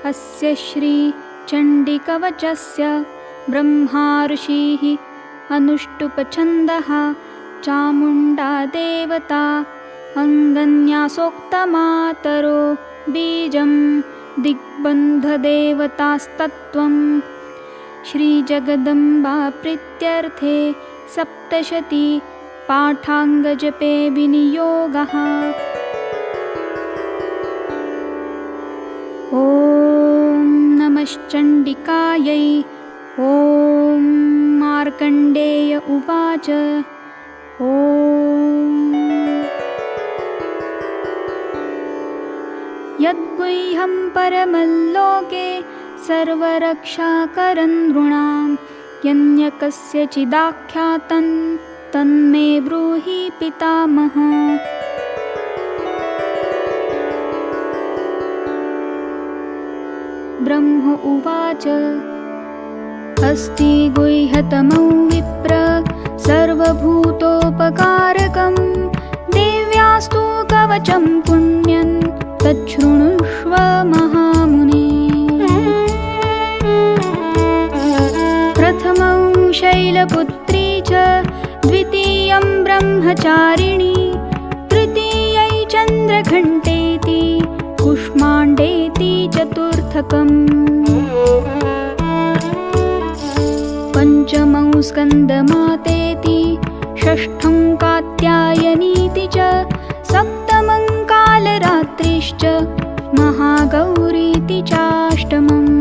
अस्य श्रीचण्डिकवचस्य ब्रह्मा ऋषिः अनुष्टुप्छन्दः चामुण्डा देवता अङ्गन्यासोक्तमातरो बीजं दिग्बन्धदेवतास्तत्त्वम् श्रीजगदम्बा प्रीत्यर्थे सप्तशती पाठाङ्गजपे विनियोगः। ॐ नमश्चण्डिकायै। ॐ मार्कण्डेय उवाच। ॐ यद्गुह्यं परमल्लोके सर्वरक्षाकरं नृणां यन्यकस्यचिदाख्यातं तन्मे ब्रूहि पितामह। ब्रह्म उवाच। अस्ति गुह्यतमं विप्र सर्वभूतोपकारकं देव्यास्तु कवचं पुण्यं तच्छृणुष्व महामुने। प्रथमं शैलपुत्री च द्वितीयं ब्रह्मचारिणी तृतीयै चन्द्रघण्टेति कुष्माण्डेति चतुर्थकम्। पञ्चमं स्कन्दमातेति षष्ठं कात्यायनीति च सप्तमं कालरात्रिश्च महागौरीति चाष्टमम्।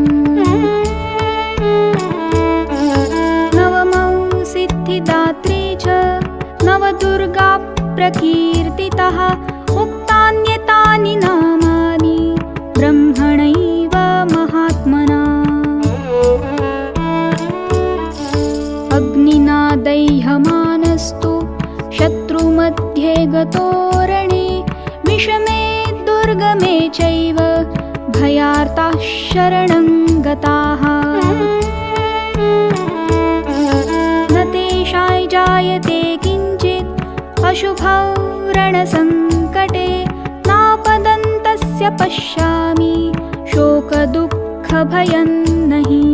नवमं सिद्धिदात्री च नवदुर्गा प्रकीर्तितः उक्तान्येतानि नामानि ब्रह्मणैव महात्मना। अग्निना दह्यमानस्तु शत्रुमध्ये गतोरणे विषमे दुर्गमे चैव भयार्ताः शरणं गताः। न तेषां जायते किञ्चित् अशुभौ रणसङ्कटे नापदन्तस्य पश्यामि शोकदुःखभयं नहि।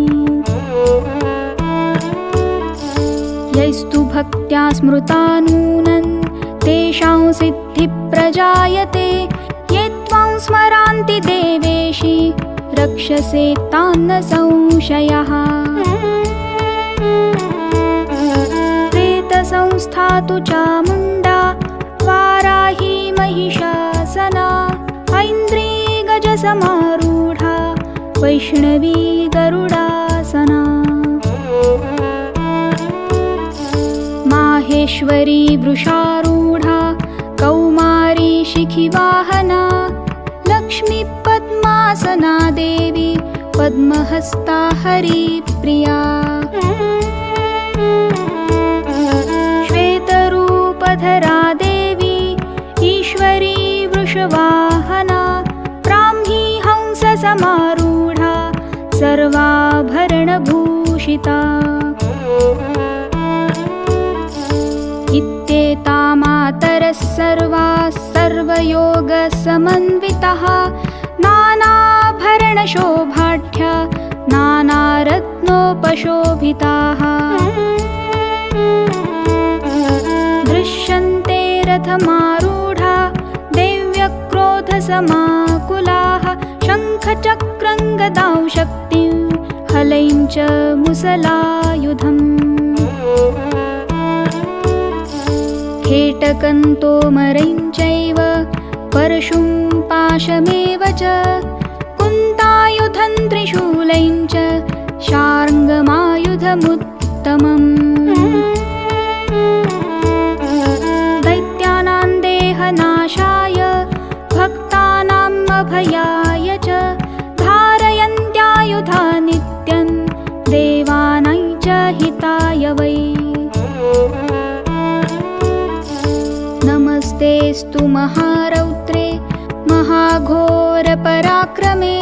यैस्तु भक्त्या स्मृता नूनं तेषां सिद्धिप्रजायते ये त्वां स्मरन्ति देवेशि रक्षसे तान् न संशयः। प्रेतसंस्था तु चामुण्डा वाराही महिषासना ऐन्द्री गजसमारूढा वैष्णवी गरुडासना। माहेश्वरी वृषारूढा कौमारी शिखिवाहना लक्ष्मी पद्मासना देवी पद्महस्ता हरिप्रिया। श्वेतरूपधरा देवी ईश्वरी वृषवाहना ब्राह्मी हंससमारूढा सर्वाभरणभूषिता। इत्येता मातरः सर्वाः सर्वयोगसमन्विताः नानाभरणशोभाढ्या नानारत्नोपशोभिताः। दृश्यन्ते रथमारूढा देव्यक्रोधसमाकुलाः शङ्खचक्रं गदां शक्तिं हलैं च मुसलायुधम्। खेटकं तोमरं चैव परशुं पाशमेव च कुन्तायुधं त्रिशूलं च शार्ङ्गमायुधमुत्तमम्। दैत्यानां देहनाशाय भक्तानाम् अभयाय च धारयन्त्यायुधा नित्यं देवानां च हिताय वै। नमस्तेऽस्तु महारौद्रे महाघोरपराक्रमे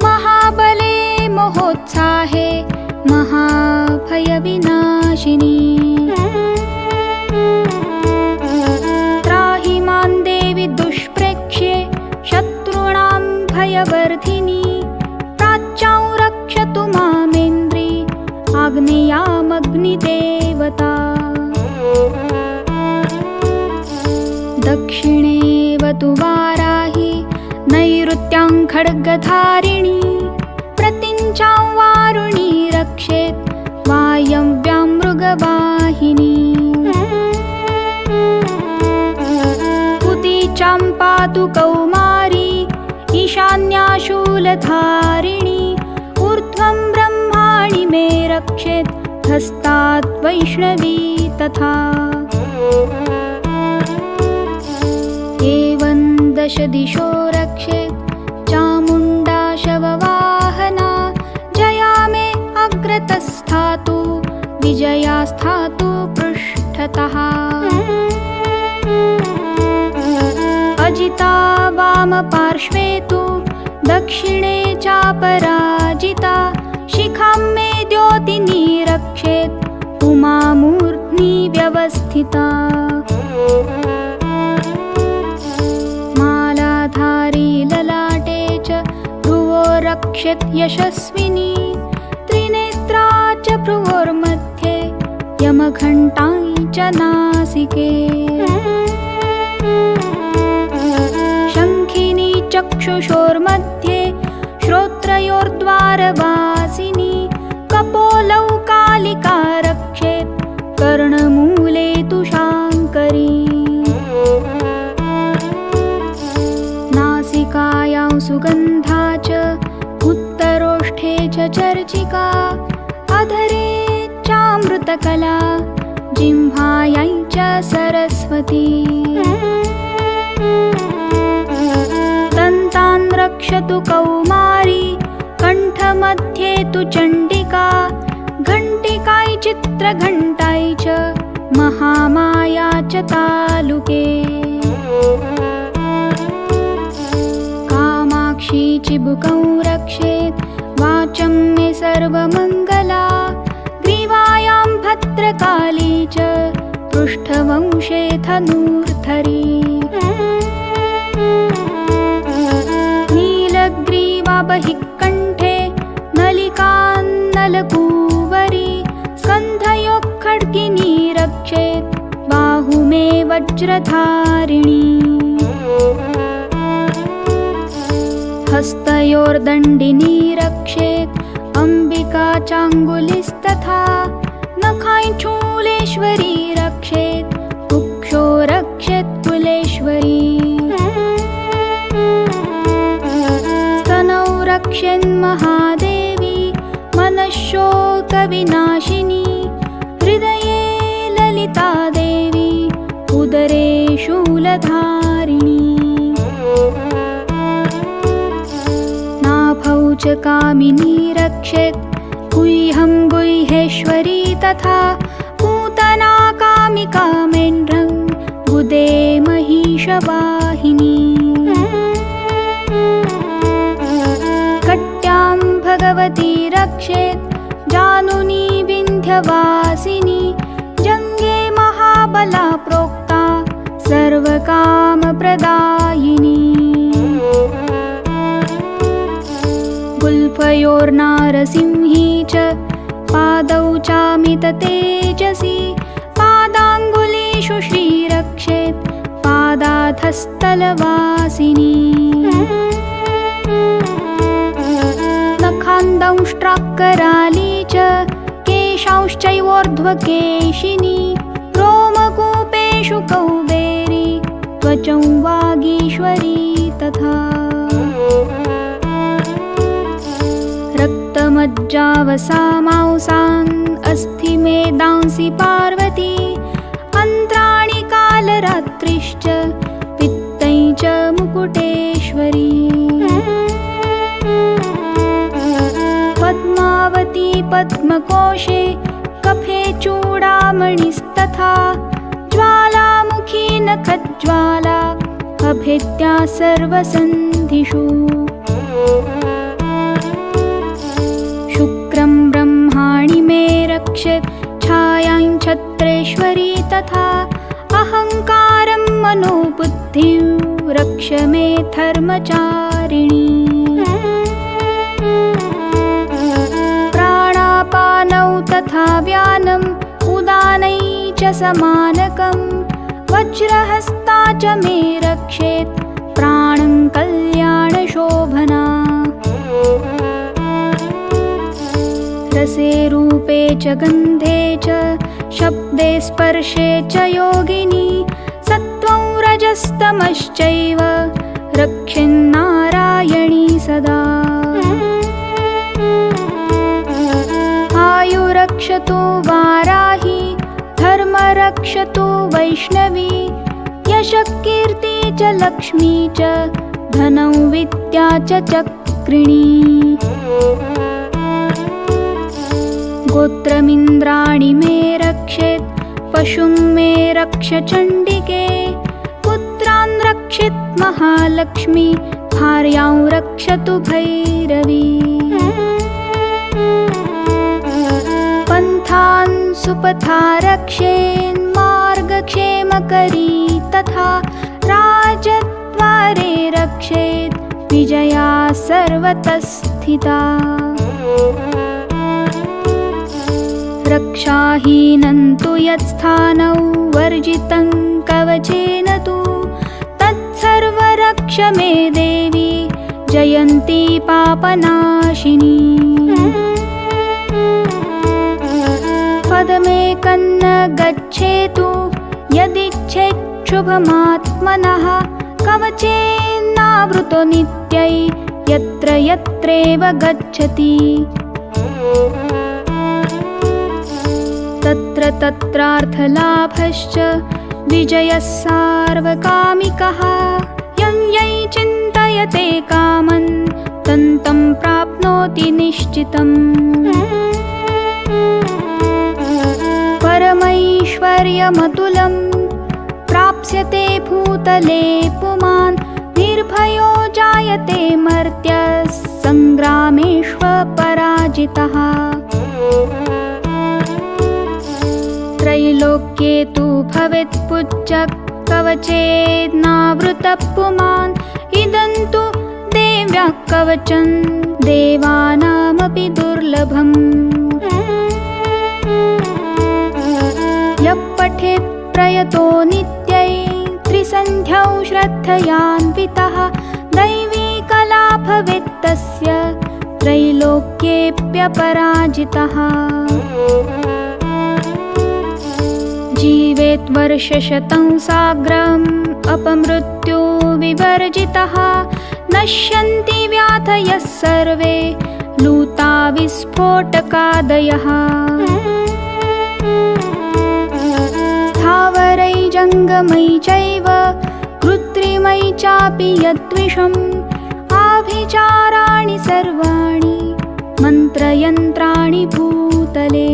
महाबले महोत्साहे महाभयविनाशिनी। त्राहि मां देवि दुष्प्रेक्ष्ये शत्रूणां भयवर्धिनी त्वमग्निदेवता दक्षिणेव तु वाराहि नैऋत्यां खड्गधारिणी प्रत्यञ्चां वारुणी रक्षेत् वायव्यां मृगवाहिनी उदीचां पातु कौमारी ईशान्या शूलधारिणी ऊर्ध्वं ब्रह्माणि मे रक्षेत् हस्तात् वैष्णवी तथा एवं दश दिशो रक्षेत् चामुण्डा शववाहना जया मे अग्रतस्थातु विजया स्थातु पृष्ठतः अजिता वामपार्श्वे तु दक्षिणे चापराजिता शिखां मे द्योतिनी रक्षेत् उमा मूर्ध्नि व्यवस्थिता मालाधारी ललाटे च भ्रुवो रक्षेत् यशस्विनी त्रिनेत्रा च भ्रुवोर्मध्ये यमघण्टां च नासिके शङ्खिनी चक्षुषोर्मध्ये श्रोत्रयोर्द्वारवासिनी कपोलौ कालिका रक्षेत् कर्णमूले तु शाङ्करी नासिकायां सुगन्धा च उत्तरोष्ठे च चर्चिका अधरे चामृतकला जिह्वायै च सरस्वती दन्तान् रक्षतु कौमारी कण्ठमध्ये तु चण्डिका घण्टिकायै चित्रघण्टायै च महामाया च तालुके कामाक्षी चिबुकं रक्षेत् वाचं मे सर्वमङ्गला ग्रीवायां भद्रकाली च पृष्ठवंशे धनुर्धरी नीलग्रीवा बहिः कण्ठे नलिकान्नलकूवरी स्कन्धयोः खड्गिनी रक्षेत् बाहु मे वज्रधारिणी हस्तयोर्दण्डिनी रक्षेत् अम्बिका चाङ्गुलिस्तथा नखाय शूलेश्वरी रक्षेत् कुक्षो रक्षेत् कुलेश्वरी स्तनौ रक्षेन्महादेवी मनश्शोकविनाशिनी हृदये ललिता देवी उदरे शूलधारिणी नाभौ च कामिनी रक्षेत् गुह्यं गुह्येश्वरी तथा पूतना कामिका मेढ्रं गुदे महिषवाहिनी कट्यां भगवती रक्षेत् जानुनी विन्ध्यवासिनी जङ्गे महाबला प्रोक्ता सर्वकामप्रदायिनी गुल्फयोर्नारसिंही च पादौ चामिततेजसी पादाङ्गुलीषु श्रीरक्षेत् पादाधस्तलवासिनी नखान्दंष्ट्राक्कराली च केशांश्चैवोर्ध्वकेशिनी रोमकूपेषु कौबेरी त्वचं वागीश्वरी तथा रक्तमज्जावसामांसान् अस्थिमेदांसि पार्वती अन्त्राणि कालरात्रिश्च पित्तै च मुकुटेश्वरी पद्मावती पद्मकोशे कफे चूडामणिस्तथा ज्वालामुखी नखज्वाला अभेद्या सर्वसन्धिषु शुक्रं ब्रह्माणि मे रक्षेत् छायां छत्रेश्वरी तथा अहङ्कारं मनोबुद्धिं रक्ष मे धर्मचारिणी प्राणापान प्राणौ तथा व्यानम् उदानै च समानकम् वज्रहस्ता च मे रक्षेत् प्राणं कल्याणशोभना रसे रूपे च गन्धे च शब्दे स्पर्शे च योगिनी सत्त्वं रजस्तमश्चैव रक्षेन्नारायणी सदा आयुरक्षतु वाराही धर्मरक्षतु वैष्णवी यशकीर्ति च लक्ष्मी च धनं विद्या च चक्रिणी गोत्रमिन्द्राणि मे रक्षेत् पशुं मे रक्ष चण्डिके पुत्रान् रक्षेत् महालक्ष्मी भार्यां रक्षतु भैरवी पन्थान् सुपथा रक्षेन्मार्गक्षेमकरी तथा राजद्वारे रक्षेत् विजया सर्वतः स्थिता रक्षाहीनं तु यत्स्थानौ वर्जितं कवचेन तु तत्सर्वरक्ष मे देवी जयन्ती पापनाशिनी पदमेकं न गच्छेतु यदिच्छेच्छुभमात्मनः कवचेनावृतो नित्यै यत्र यत्रेव गच्छति तत्र तत्रार्थलाभश्च विजयः सार्वकामिकः यं यै चिन्तयते कामं तं प्राप्नोति निश्चितम् परमैश्वर्यमतुलं प्राप्स्यते भूतले पुमान् निर्भयो जायते मर्त्यः सङ्ग्रामेष्वपराजितः त्रैलोक्ये तु भवेत् पूज्यः कवचेनावृतः पुमान् इदं तु देव्याः कवचं देवानामपि दुर्लभम् यः पठेत् प्रयतो नित्यै त्रिसन्ध्यौ श्रद्धयान्वितः दैवी कला भवेत् तस्य त्रैलोक्येऽप्यपराजितः जीवेत् वर्षशतं साग्रम् अपमृत्यो विवर्जितः नश्यन्ति व्याधयः सर्वे लूता विस्फोटकादयः स्थावरै जङ्गमै चैव कृत्रिमै चापि यद्विषम् आभिचाराणि सर्वाणि मन्त्रयन्त्राणि भूतले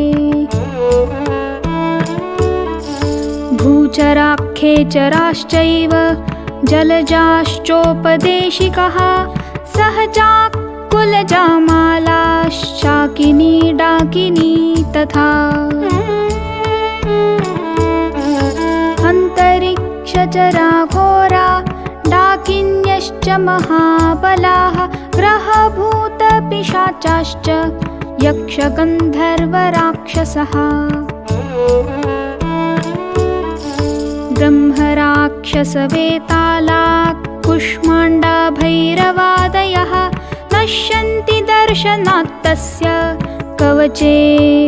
भूचराख्येचराश्चैव जलजाश्चोपदेशिकः सहजाः कुलजामालाश्चाकिनी डाकिनी तथा अन्तरिक्षचराघोरा डाकिन्यश्च महाबलाः ग्रहभूतपिशाचाश्च यक्षगन्धर्वराक्षसः ब्रह्मराक्षसवेतालाः कुष्माण्डा भैरवादयः नश्यन्ति दर्शनात् तस्य कवचे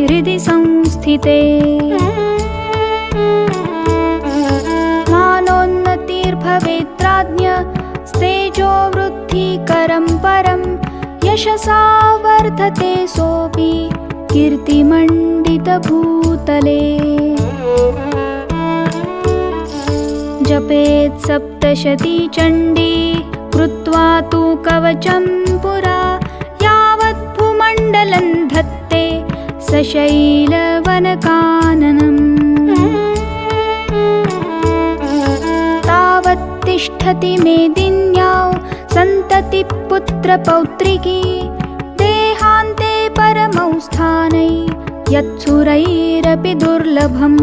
हृदि संस्थिते मानोन्नतिर्भवेद्राज्ञ स्तेजोवृद्धिकरं परं यशसा वर्धते सोऽपि कीर्तिमण्डितभूतले जपेत् सप्तशती चण्डी कृत्वा तु कवचं पुरा यावत् भूमण्डलं धत्ते सशैलवनकाननम् तावत् तिष्ठति मेदिन्यां सन्ततिपुत्रपौत्रिकी देहान्ते परमौ स्थानै यत्सुरैरपि दुर्लभम्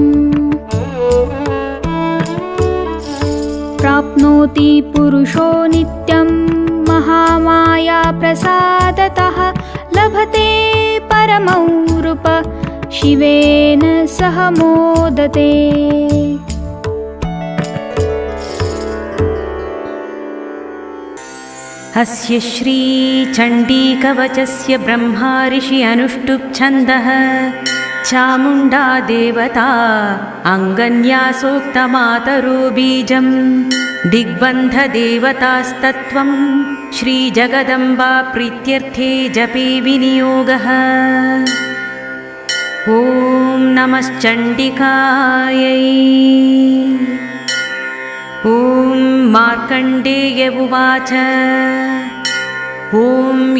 प्राप्नोति पुरुषो नित्यं महामाया प्रसादतः लभते पर परमौरुप शिवेन सह मोदते। अस्य श्रीचण्डीकवचस्य ब्रह्मा ऋषि अनुष्टुप् छन्दः चामुण्डा देवता अङ्गन्यासोक्तमातरो बीजं दिग्बन्धदेवतास्तत्त्वं श्रीजगदम्बा प्रीत्यर्थे जपे विनियोगः। ॐ नमश्चण्डिकायै। ॐ मार्कण्डेय उवाच ॐ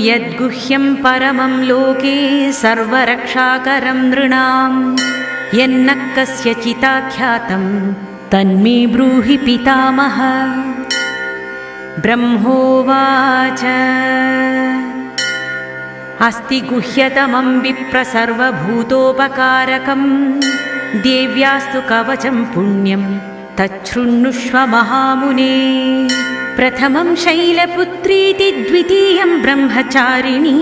यद्गुह्यं परमं लोके सर्वरक्षाकरं नृणां यन्न कस्यचिदाख्यातं तन्मे ब्रूहि पितामह। ब्रह्मोवाच अस्ति गुह्यतमं विप्र सर्वभूतोपकारकं देव्यास्तु कवचं पुण्यं तच्छृण्णुष्व महामुने। प्रथमं शैलपुत्रीति द्वितीयं ब्रह्मचारिणी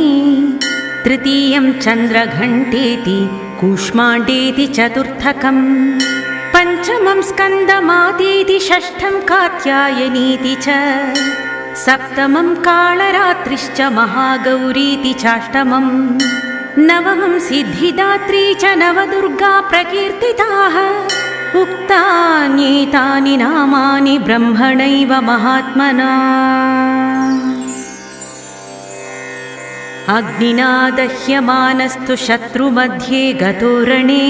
तृतीयं चन्द्रघण्टेति कूष्माण्डेति चतुर्थकं पञ्चमं स्कन्दमातेति षष्ठं कात्यायनीति च सप्तमं कालरात्रिश्च महागौरीति चाष्टमं नवमं सिद्धिदात्री च नवदुर्गा प्रकीर्तिताः। उक्तान्येतानि नामानि ब्रह्मणैव महात्मना। अग्निना दह्यमानस्तु शत्रुमध्ये गतो रणे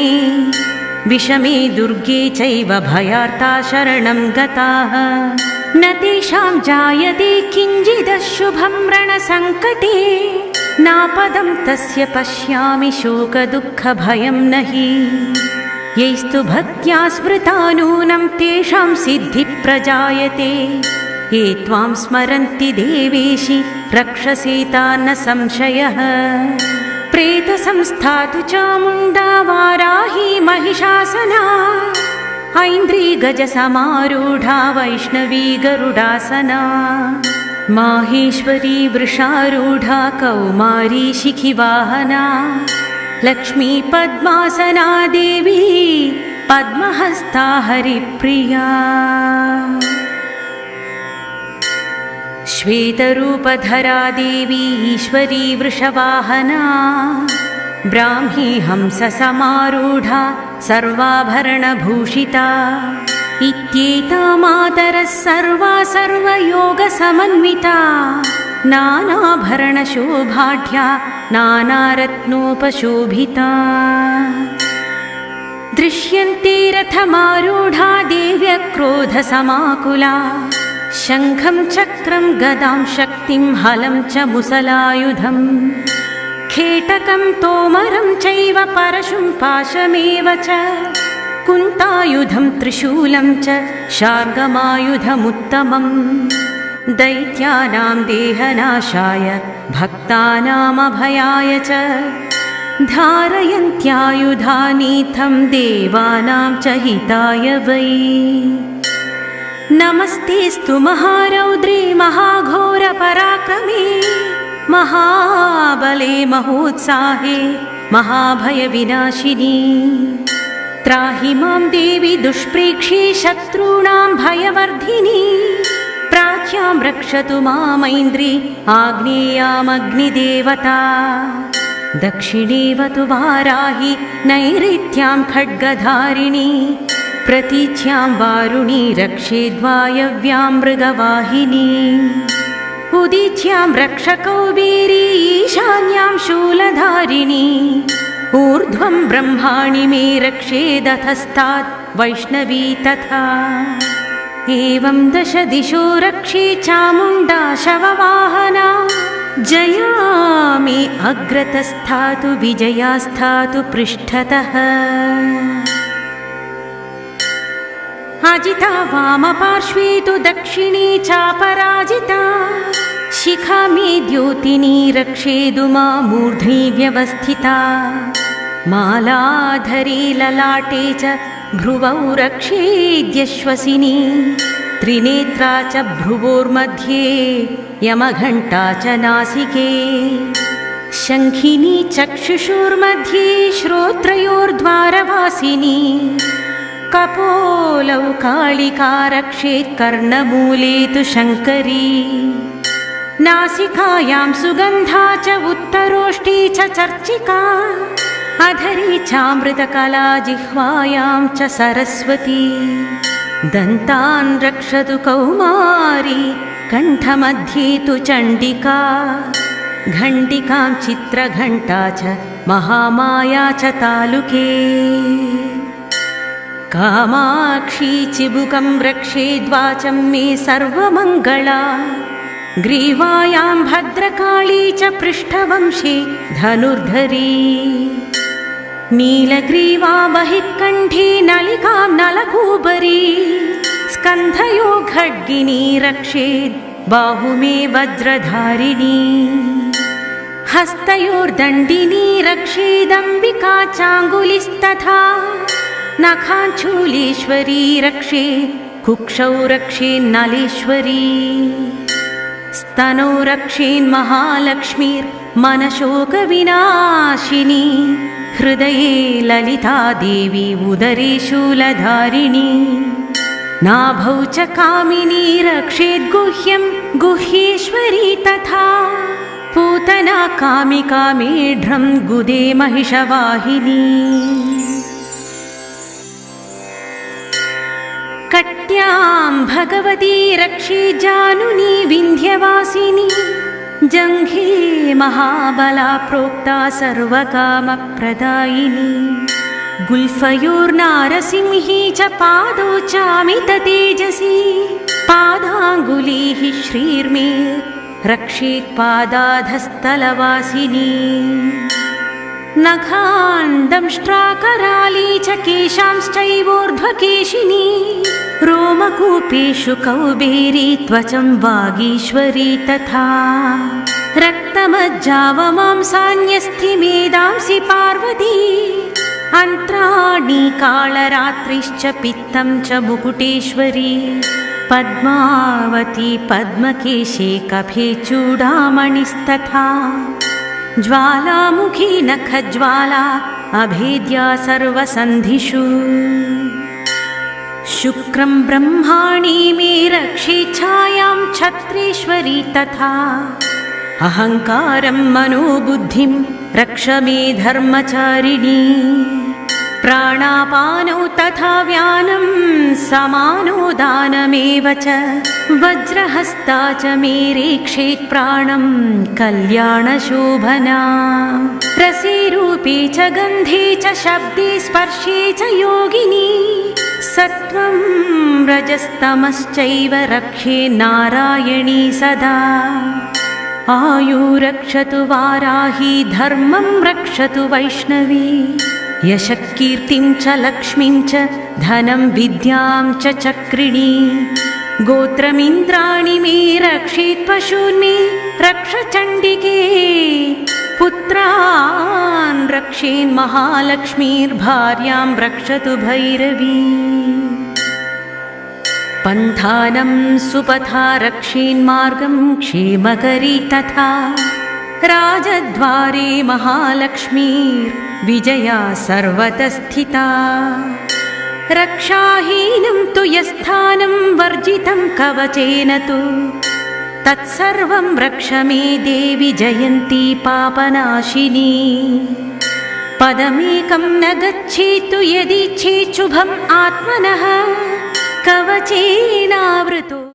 विषमे दुर्गे चैव भयार्ता शरणं गताः। न तेषां जायते किञ्चिदशुभं रणसङ्कटे नापदं तस्य पश्यामि शोकदुःखभयं न हि। यैस्तु भक्त्या स्मृता नूनं तेषां सिद्धिप्रजायते ये त्वां स्मरन्ति देवेशि रक्षसेतान्न संशयः। प्रेतसंस्था तु चामुण्डा वाराही महिषासना ऐन्द्री गजसमारूढा वैष्णवी गरुडासना माहेश्वरी वृषारूढा कौमारी शिखिवाहना लक्ष्मी पद्मासना देवी पद्महस्ता हरिप्रिया। श्वेतरूपधरा देवी ईश्वरी वृषवाहना ब्राह्मी हंससमारूढा सर्वाभरणभूषिता इत्येता मातरः सर्वा सर्वयोगसमन्विता नानाभरणशोभाढ्या नानारत्नोपशोभिता। दृश्यन्ते रथमारूढा देव्यक्रोधसमाकुला शङ्खं चक्रं गदां शक्तिं हलं च मुसलायुधं खेटकं तोमरं चैव परशुं पाशमेव च कुन्तायुधं त्रिशूलं च शार्ङ्गमायुधमुत्तमम् दैत्यानां देहनाशाय भक्तानामभयाय च धारयन्त्यायुधानीथं देवानां च हिताय वै। नमस्तेस्तु महारौद्रे महाघोरपराक्रमे महाबले महोत्साहे महाभयविनाशिनी त्राहि मां देवी दुष्प्रेक्षे शत्रूणां भयवर्धिनी प्राच्यां रक्षतु मामैन्द्री आग्नेयामग्निदेवता दक्षिणेवतु वाराहि नैऋत्यां खड्गधारिणी प्रतीच्यां वारुणी रक्षेद्वायव्यां मृगवाहिनी उदीच्यां रक्षकौबेरी ईशान्यां शूलधारिणी ऊर्ध्वं ब्रह्माणि मे रक्षेदधस्तात् वैष्णवी तथा एवं दश दिशो रक्षे चामुण्डा शववाहना जया मे अग्रतस्थातु विजयास्थातु पृष्ठतः अजिता वामपार्श्वे तु दक्षिणे चापराजिता शिखा मे द्योतिनी रक्षेदु मामूर्ध्नि व्यवस्थिता मालाधरी ललाटे च भ्रुवौ रक्षेद्यश्वसिनी त्रिनेत्रा च भ्रुवोर्मध्ये यमघण्टा च नासिके शङ्खिनी चक्षुषुर्मध्ये श्रोत्रयोर्द्वारवासिनी कपोलौ कालिका रक्षेत् कर्णमूले तु शङ्करी नासिकायां सुगन्धा च उत्तरोष्ठी च चर्चिका अधरी चामृतकला जिह्वायां च सरस्वती दन्तान् रक्षतु कौमारी कण्ठमध्ये तु चण्डिका घण्टिकां चित्रघण्टा च महामाया च तालुके कामाक्षी चिबुकं रक्षेद्वाचं मे सर्वमङ्गला ग्रीवायां भद्रकाली च पृष्ठवंशे धनुर्धरी नीलग्रीवा बहिःकण्ठे नलिकां नलकूबरी स्कन्धयो खड्गिनी रक्षेद् बाहुमे वज्रधारिणी हस्तयोर्दण्डिनी रक्षेदम्बिका चाङ्गुलिस्तथा नखाञ्चूलेश्वरी रक्षेत् कुक्षौ रक्षेन्नलेश्वरी स्तनौ रक्षेन्महालक्ष्मीर्मनशोकविनाशिनी हृदये ललिता देवी उदरे शूलधारिणी नाभौ च कामिनी रक्षेद्गुह्यं गुह्येश्वरी तथा पूतना कामिका मेढ्रं गुदे महिषवाहिनी कट्यां भगवती रक्षे जानुनी विन्ध्यवासिनी जङ्घे महाबला प्रोक्ता सर्वकामप्रदायिनी गुल्फयोर्नारसिंही च पादौ चामिततेजसी पादाङ्गुलीः श्रीर्मे रक्षेत् पादाधस्तलवासिनी नखान्दंष्ट्राकराली च केशांश्चैवोर्ध्वकेशिनी रोमकूपेषु कौबेरी त्वचं वागीश्वरी तथा रक्तमज्जावमांसान्यस्थि मेदांसि पार्वती अन्त्राणि कालरात्रिश्च पित्तं च मुकुटेश्वरी पद्मावती पद्मकेशे कफे चूडामणिस्तथा ज्वालामुखी नखज्वाला अभेद्या सर्वसन्धिषु शुक्रं ब्रह्माणि मे रक्षेच्छायां छत्रेश्वरी तथा अहङ्कारं मनोबुद्धिं रक्ष मे धर्मचारिणी प्राणापानौ तथा व्यानं समानो दानमेव च वज्रहस्ता च मे रेक्षेत् प्राणं कल्याणशोभना रसे रूपे च गन्धे च शब्दे स्पर्शे च योगिनी सत्वं रजस्तमश्चैव रक्षे नारायणी सदा आयु रक्षतु वाराही धर्मं रक्षतु वैष्णवी यशः कीर्तिं च लक्ष्मीं च धनं विद्यां च चक्रिणी गोत्रमिन्द्राणि मे रक्षेत् पशून्मे रक्ष चण्डिके पुत्रान् रक्षेन् महालक्ष्मीर्भार्यां रक्षतु भैरवी पन्थानं सुपथा रक्षेन्मार्गं क्षेमकरी तथा राजद्वारे महालक्ष्मीर्विजया सर्वतः स्थिता रक्षाहीनं तु यस्थानं वर्जितं कवचेन तु तत्सर्वं रक्ष मे देवि जयन्ती पापनाशिनी पदमेकं न गच्छेत्तु यदि चेच्छुभम् आत्मनः कवचेनावृतो